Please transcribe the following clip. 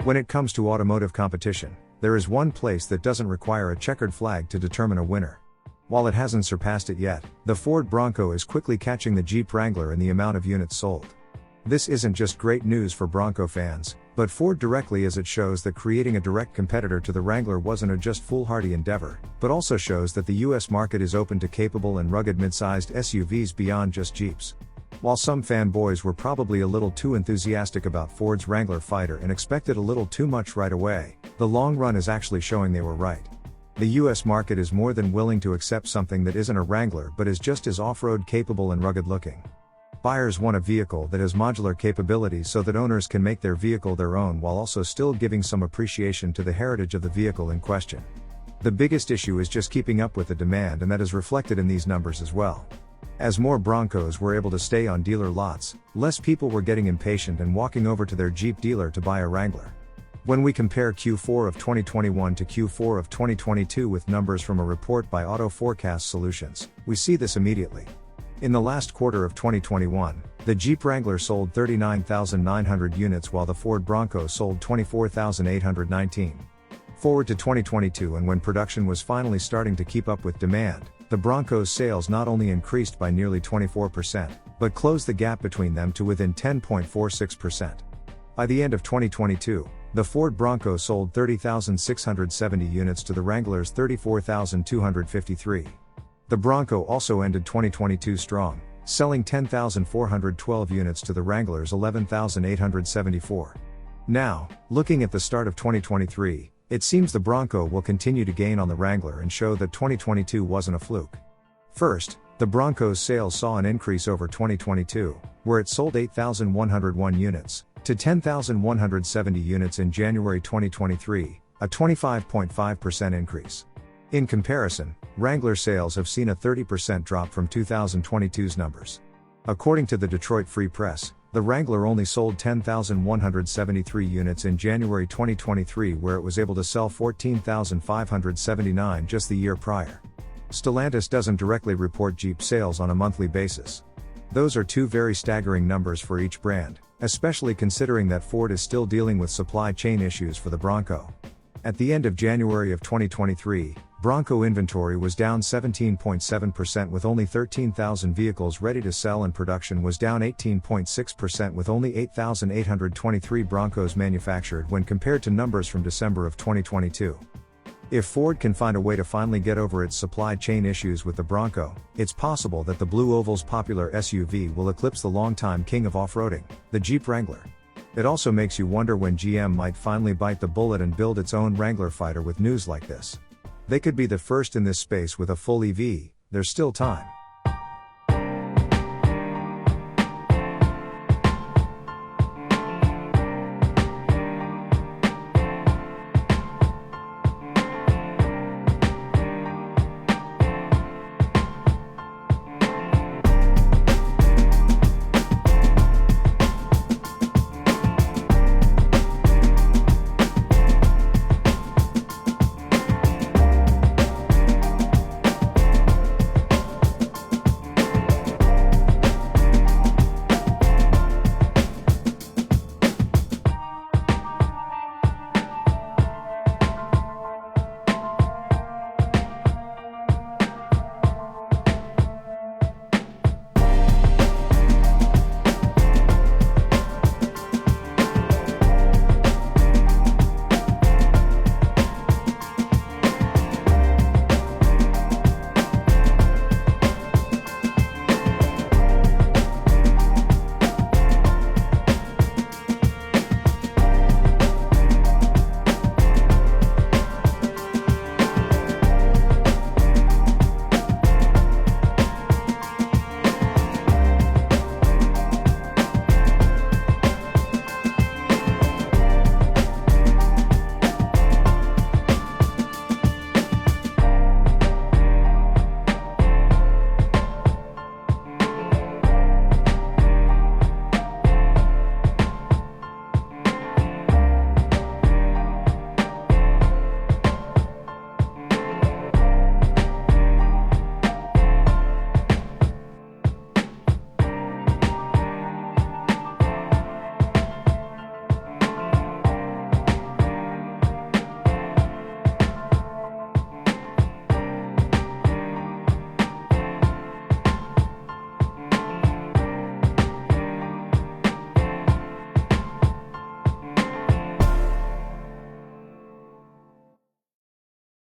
When it comes to automotive competition, there is one place that doesn't require a checkered flag to determine a winner. While it hasn't surpassed it yet, the Ford Bronco is quickly catching the Jeep Wrangler in the amount of units sold. This isn't just great news for Bronco fans, but Ford directly, as it shows that creating a direct competitor to the Wrangler wasn't a just foolhardy endeavor, but also shows that the US market is open to capable and rugged mid-sized SUVs beyond just Jeeps. While some fanboys were probably a little too enthusiastic about Ford's Wrangler fighter and expected a little too much right away, the long run is actually showing they were right. The US market is more than willing to accept something that isn't a Wrangler but is just as off-road capable and rugged looking. Buyers want a vehicle that has modular capabilities so that owners can make their vehicle their own while also still giving some appreciation to the heritage of the vehicle in question. The biggest issue is just keeping up with the demand, and that is reflected in these numbers as well. As more Broncos were able to stay on dealer lots, less people were getting impatient and walking over to their Jeep dealer to buy a Wrangler. When we compare Q4 of 2021 to Q4 of 2022 with numbers from a report by Auto Forecast Solutions, we see this immediately. In the last quarter of 2021, the Jeep Wrangler sold 39,900 units while the Ford Bronco sold 24,819. Forward to 2022, and when production was finally starting to keep up with demand, the Bronco's sales not only increased by nearly 24%, but closed the gap between them to within 10.46%. By the end of 2022, the Ford Bronco sold 30,670 units to the Wrangler's 34,253. The Bronco also ended 2022 strong, selling 10,412 units to the Wrangler's 11,874. Now, looking at the start of 2023, it seems the Bronco will continue to gain on the Wrangler and show that 2022 wasn't a fluke. First, the Bronco's sales saw an increase over 2022, where it sold 8,101 units, to 10,170 units in January 2023, a 25.5% increase. In comparison, Wrangler sales have seen a 30% drop from 2022's numbers. According to the Detroit Free Press, the Wrangler only sold 10,173 units in January 2023, where it was able to sell 14,579 just the year prior. Stellantis doesn't directly report Jeep sales on a monthly basis. Those are two very staggering numbers for each brand, especially considering that Ford is still dealing with supply chain issues for the Bronco. At the end of January of 2023, Bronco inventory was down 17.7% with only 13,000 vehicles ready to sell, and production was down 18.6% with only 8,823 Broncos manufactured when compared to numbers from December of 2022. If Ford can find a way to finally get over its supply chain issues with the Bronco, it's possible that the Blue Oval's popular SUV will eclipse the longtime king of off-roading, the Jeep Wrangler. It also makes you wonder when GM might finally bite the bullet and build its own Wrangler fighter with news like this. They could be the first in this space with a full EV. There's still time.